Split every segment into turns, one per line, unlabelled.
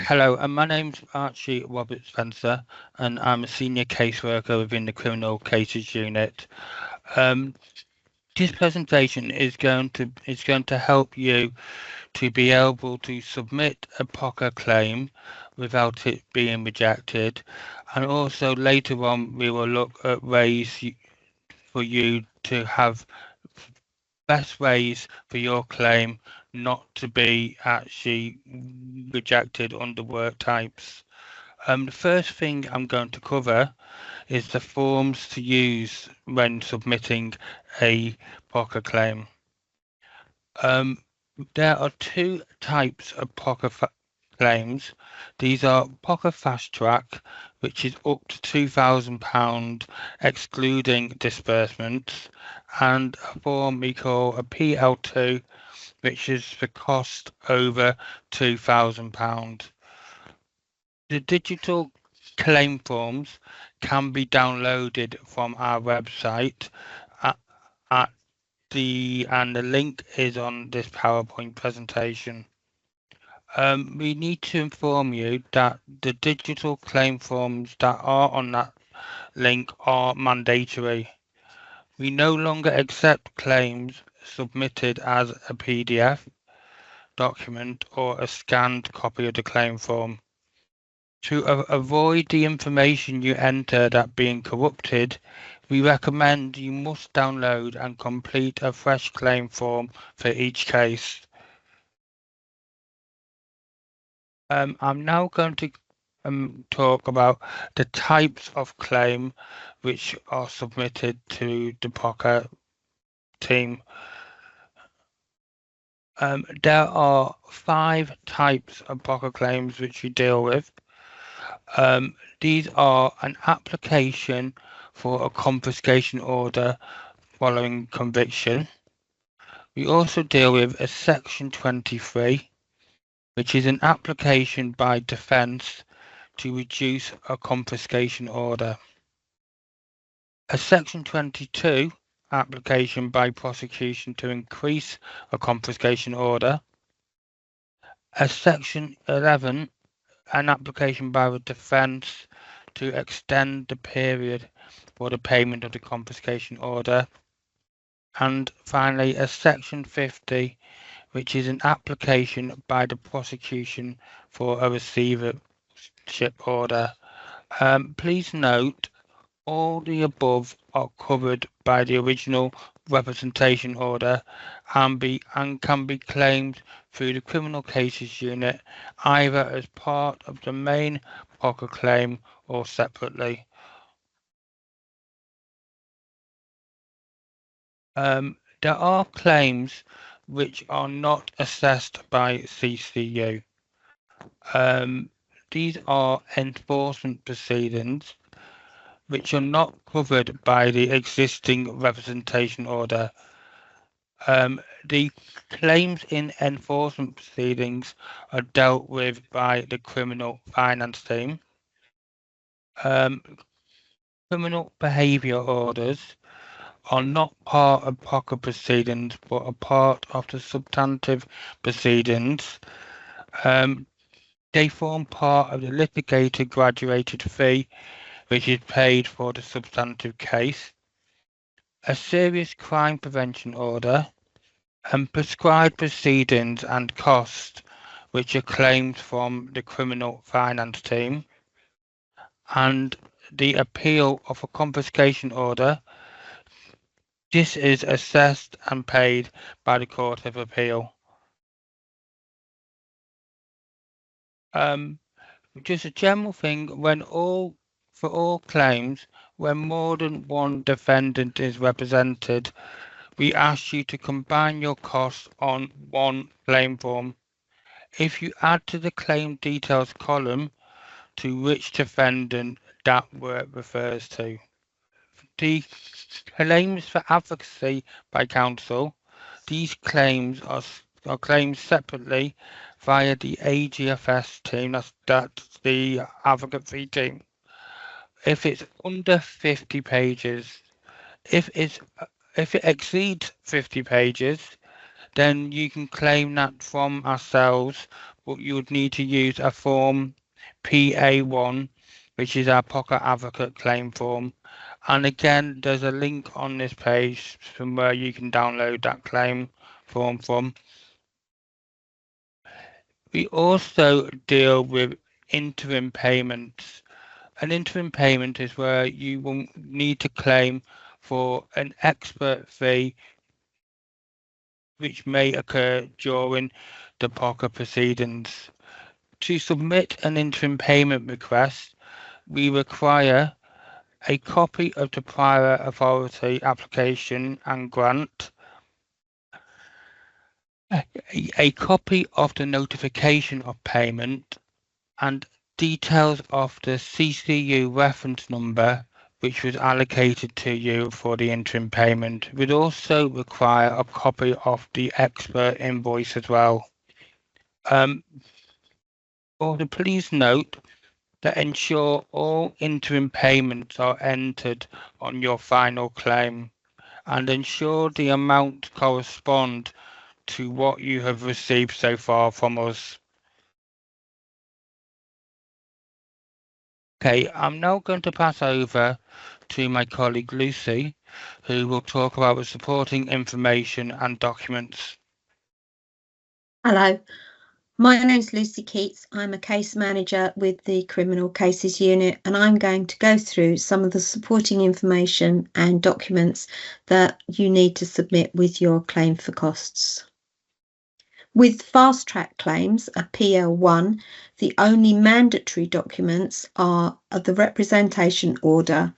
Hello, my name's Archie Robert Spencer, and I'm a senior caseworker within the Criminal Cases Unit. Um, this presentation is going to help you to be able to submit a POCA claim without it being rejected, and also later on we will look at ways for you to have best ways for your claim not to be actually rejected under work types. The first thing I'm going to cover is the forms to use when submitting a POCA claim. There are two types of POCA claims. These are POCA Fast Track, which is up to £2,000 excluding disbursements, and a form we call a PL2, which is for cost over £2,000. The digital claim forms can be downloaded from our website at and the link is on this PowerPoint presentation. We need to inform you that the digital claim forms that are on that link are mandatory. We no longer accept claims submitted as a PDF document or a scanned copy of the claim form. To avoid the information you enter that being corrupted, we recommend you must download and complete a fresh claim form for each case. I'm now going to talk about the types of claim which are submitted to the POCA team. There are 5 types of POCA claims which we deal with. These are an application for a confiscation order following conviction. We also deal with a Section 23, which is an application by defence to reduce a confiscation order. A Section 22 application by prosecution to increase a confiscation order. A Section 11, an application by the defence to extend the period for the payment of the confiscation order. And finally, a Section 50, which is an application by the prosecution for a receivership order. Please note, all the above are covered by the original representation order and can be claimed through the Criminal Cases Unit either as part of the main POCA claim or separately. There are claims which are not assessed by CCU. These are enforcement proceedings which are not covered by the existing representation order. The claims in enforcement proceedings are dealt with by the criminal finance team. Criminal behaviour orders are not part of POCA proceedings but are part of the substantive proceedings. They form part of the litigated graduated fee which is paid for the substantive case. A serious crime prevention order and prescribed proceedings and costs which are claimed from the criminal finance team, and the appeal of a confiscation order. This is assessed and paid by the Court of Appeal. Just a general thing, for all claims, when more than one defendant is represented, we ask you to combine your costs on one claim form. If you add to the claim details column to which defendant that work refers to. The claims for advocacy by counsel, these claims are claimed separately via the AGFS team, that's the advocacy team. If it's under 50 pages, if it exceeds 50 pages, then you can claim that from ourselves you would need to use a form PA1, which is our POCA advocate claim form. And again, there's a link on this page from where you can download that claim form from. We also deal with interim payments. An interim payment is where you will need to claim for an expert fee which may occur during the POCA proceedings. To submit an interim payment request, we require a copy of the prior authority application and grant, a copy of the notification of payment, and details of the CCU reference number which was allocated to you for the interim payment. We'd also require a copy of the expert invoice as well. Also, please note that ensure all interim payments are entered on your final claim and ensure the amount correspond to what you have received so far from us. Okay, I'm now going to pass over to my colleague Lucy, who will talk about the supporting information and documents.
Hello, my name's Lucy Keats. I'm a case manager with the Criminal Cases Unit, and I'm going to go through some of the supporting information and documents that you need to submit with your claim for costs. With fast track claims, a PL1, the only mandatory documents are the representation order,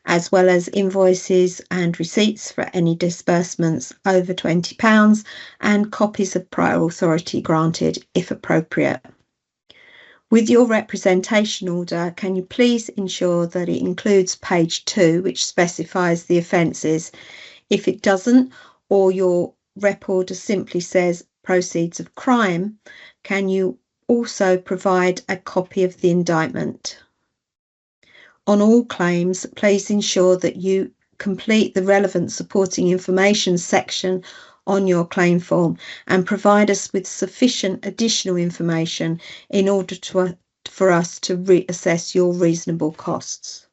as well as invoices and receipts for any disbursements over £20 and copies of prior authority granted if appropriate. With your representation order, can you please ensure that it includes page 2, which specifies the offences? If it doesn't, or your rep order simply says proceeds of crime, can you also provide a copy of the indictment? On all claims, please ensure that you complete the relevant supporting information section on your claim form and provide us with sufficient additional information in order for us to reassess your reasonable costs.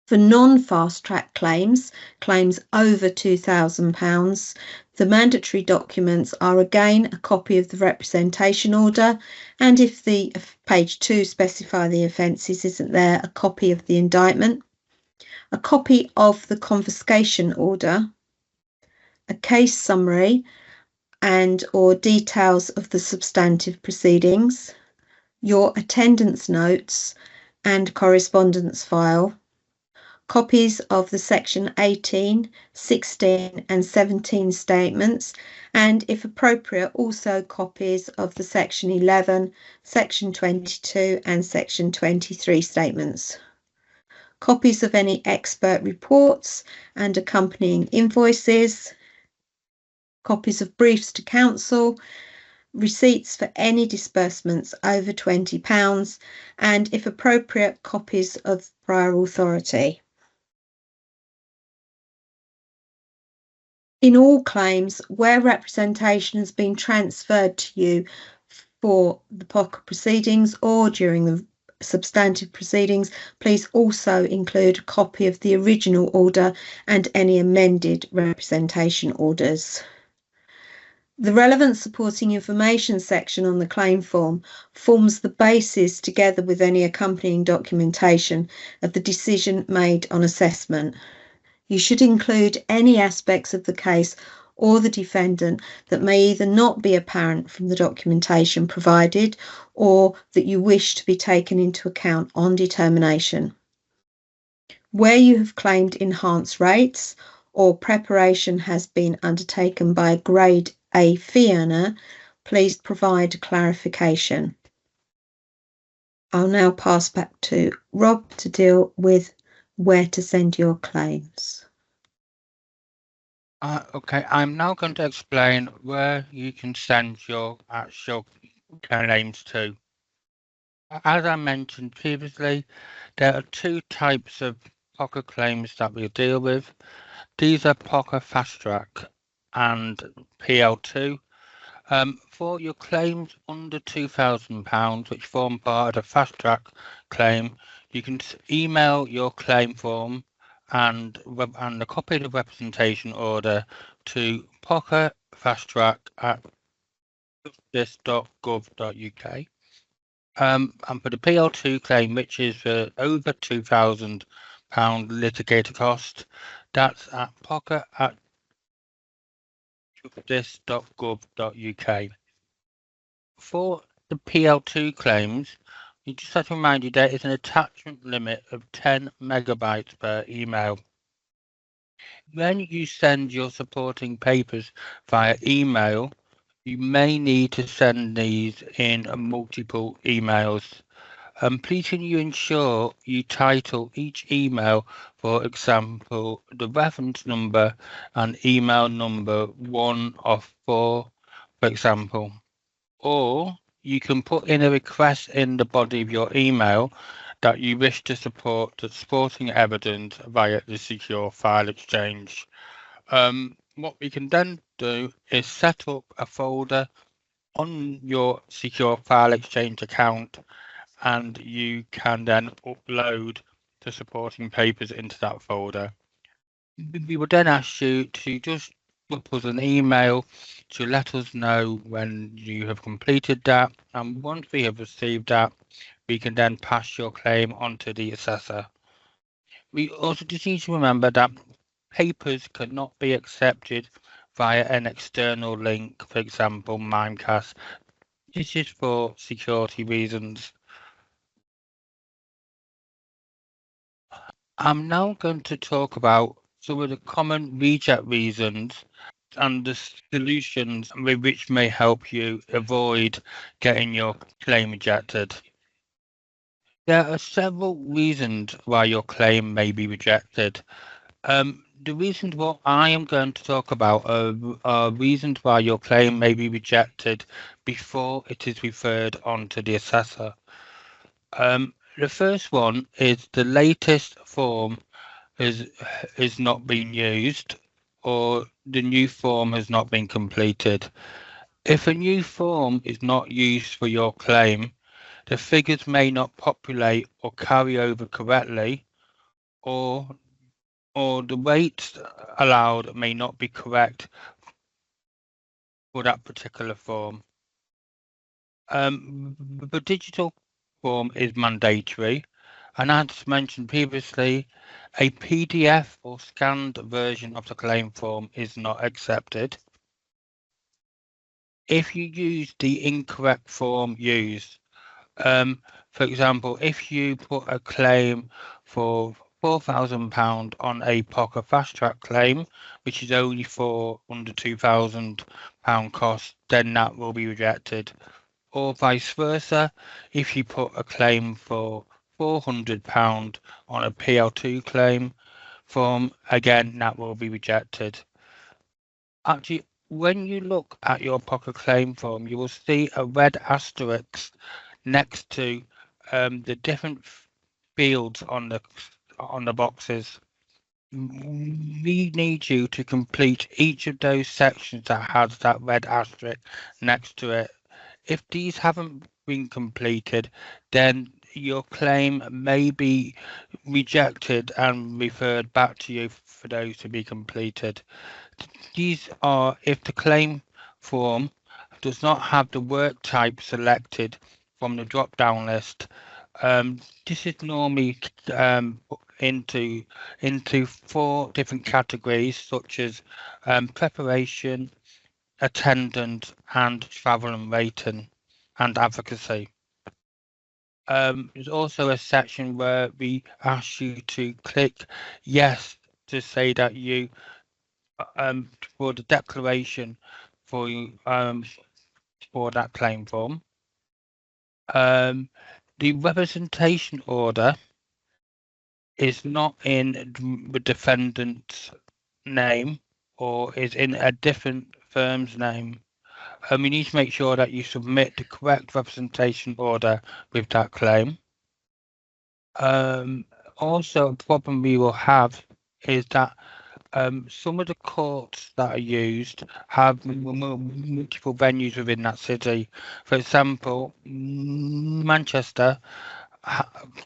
For non-fast track claims, claims over £2,000, the mandatory documents are again a copy of the representation order, and if the page 2 specify the offences isn't there, a copy of the indictment, a copy of the confiscation order, a case summary and or details of the substantive proceedings, your attendance notes and correspondence file, copies of the Section 18, 16 and 17 statements, and if appropriate, also copies of the Section 11, Section 22 and Section 23 statements. Copies of any expert reports and accompanying invoices, copies of briefs to counsel, receipts for any disbursements over £20, and if appropriate, copies of prior authority. In all claims where representation has been transferred to you for the POCA proceedings or during the substantive proceedings, please also include a copy of the original order and any amended representation orders. The relevant supporting information section on the claim form forms the basis, together with any accompanying documentation, of the decision made on assessment. You should include any aspects of the case or the defendant that may either not be apparent from the documentation provided or that you wish to be taken into account on determination. Where you have claimed enhanced rates or preparation has been undertaken by a Grade A fee earner, please provide clarification. I'll now pass back to Rob to deal with where to send your claims.
Okay, I'm now going to explain where you can send your actual claims to. As I mentioned previously, there are two types of POCA claims that we deal with. These are POCA Fast Track and PL2. For your claims under £2,000, which form part of the fast track claim, you can email your claim form and a copy of the representation order to POCA fast track at justice.gov.uk. And for the PL2 claim, which is for over £2,000 litigator cost, that's at POCA at justice.gov.uk. For the PL2 claims, you just have to remind you there is an attachment limit of 10 megabytes per email. When you send your supporting papers via email, you may need to send these in multiple emails. Please can you ensure you title each email, for example, the reference number and email number 1 of 4, for example. Or you can put in a request in the body of your email that you wish to support the supporting evidence via the secure file exchange. What we can then do is set up a folder on your secure file exchange account, and you can then upload the supporting papers into that folder. We would then ask you to just drop us an email to let us know when you have completed that, and once we have received that, we can then pass your claim on to the assessor. We also just need to remember that papers cannot be accepted via an external link, for example, Mimecast. This is for security reasons. I'm now going to talk about some of the common reject reasons and the solutions which may help you avoid getting your claim rejected. There are several reasons why your claim may be rejected. The reasons what I am going to talk about are reasons why your claim may be rejected before it is referred on to the assessor. The first one is the latest form is not being used, or the new form has not been completed. If a new form is not used for your claim, the figures may not populate or carry over correctly, or the weights allowed may not be correct for that particular form. The digital form is mandatory, and as mentioned previously, a PDF or scanned version of the claim form is not accepted. If you use the incorrect form used, for example, if you put a claim for £4,000 on a POCA fast track claim, which is only for under £2,000 cost, then that will be rejected. Or vice versa, if you put a claim for £400 on a PL2 claim form, again, that will be rejected. Actually, when you look at your POCA claim form, you will see a red asterisk next to the different fields on the boxes. We need you to complete each of those sections that has that red asterisk next to it. If these haven't been completed, then your claim may be rejected and referred back to you for those to be completed. These are if the claim form does not have the work type selected from the drop-down list. This is normally into 4 different categories, such as preparation, attendance, and travel and rating, and advocacy. There's also a section where we ask you to click yes to say that you for the declaration for that claim form. The representation order is not in the defendant's name or is in a different firm's name. We need to make sure that you submit the correct representation order with that claim. Also, a problem we will have is that Some of the courts that are used have multiple venues within that city. For example, Manchester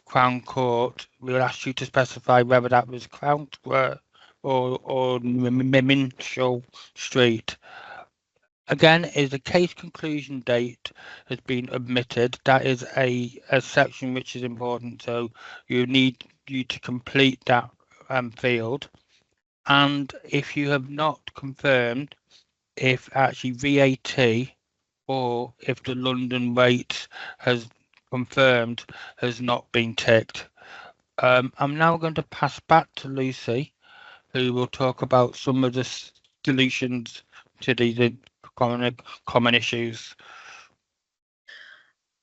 Crown Court will ask you to specify whether that was Crown Square or Minshall Street. Again, is the case conclusion date has been omitted. That is a section which is important, so you need you to complete that field. And if you have not confirmed if actually VAT or if the London rate has confirmed has not been ticked. I'm now going to pass back to Lucy, who will talk about some of the solutions to these common issues.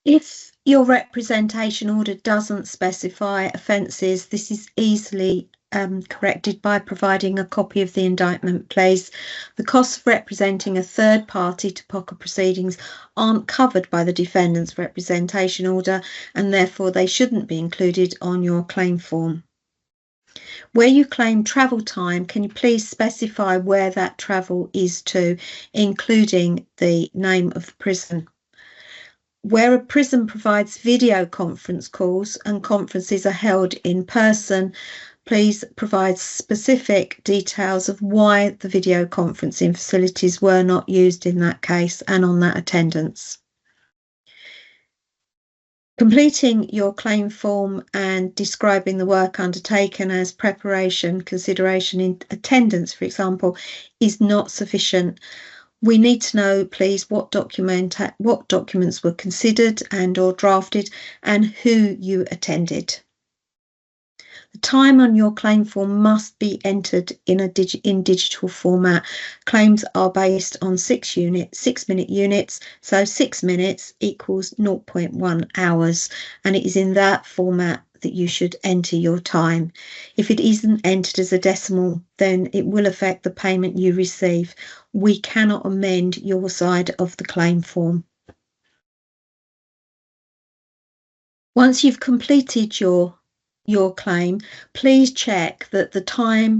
If your representation order doesn't specify offences, this is easily corrected by providing a copy of the indictment, please. The costs of representing a third party to POCA proceedings aren't covered by the defendant's representation order, and therefore they shouldn't be included on your claim form. Where you claim travel time, can you please specify where that travel is to, including the name of the prison? Where a prison provides video conference calls and conferences are held in person, please provide specific details of why the video conferencing facilities were not used in that case and on that attendance. Completing your claim form and describing the work undertaken as preparation, consideration in attendance, for example, is not sufficient. We need to know, please, what documents were considered and or drafted and who you attended. The time on your claim form must be entered in digital format. Claims are based on 6-minute units, so 6 minutes equals 0.1 hours, and it is in that format that you should enter your time. If it isn't entered as a decimal, then it will affect the payment you receive. We cannot amend your side of the claim form. Once you've completed your claim, please check that the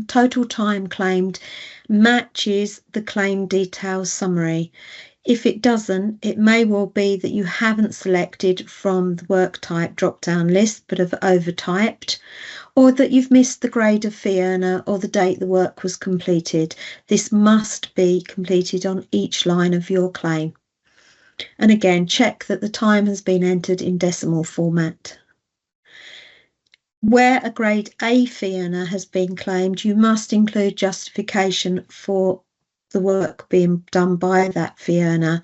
total time claimed matches the claim details summary. If it doesn't, it may well be that you haven't selected from the work type drop-down list but have overtyped, or that you've missed the grade of fee earner or the date the work was completed. This must be completed on each line of your claim. And again, check that the time has been entered in decimal format. Where a grade A fee earner has been claimed, you must include justification for the work being done by that fee earner.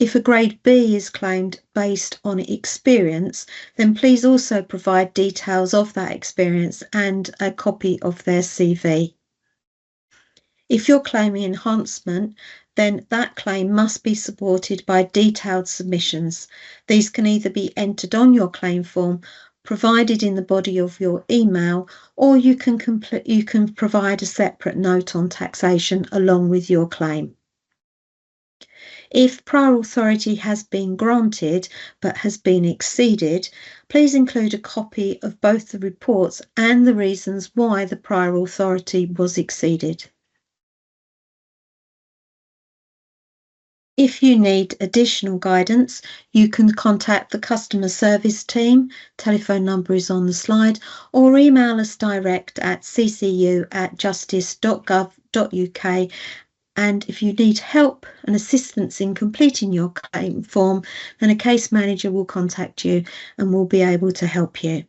If a grade B is claimed based on experience, then please also provide details of that experience and a copy of their CV. If you're claiming enhancement, then that claim must be supported by detailed submissions. These can either be entered on your claim form, provided in the body of your email, or you can provide a separate note on taxation along with your claim. If prior authority has been granted but has been exceeded, please include a copy of both the reports and the reasons why the prior authority was exceeded. If you need additional guidance, you can contact the customer service team. Telephone number is on the slide, or email us direct at ccu@justice.gov.uk. And if you need help and assistance in completing your claim form, then a case manager will contact you and will be able to help you.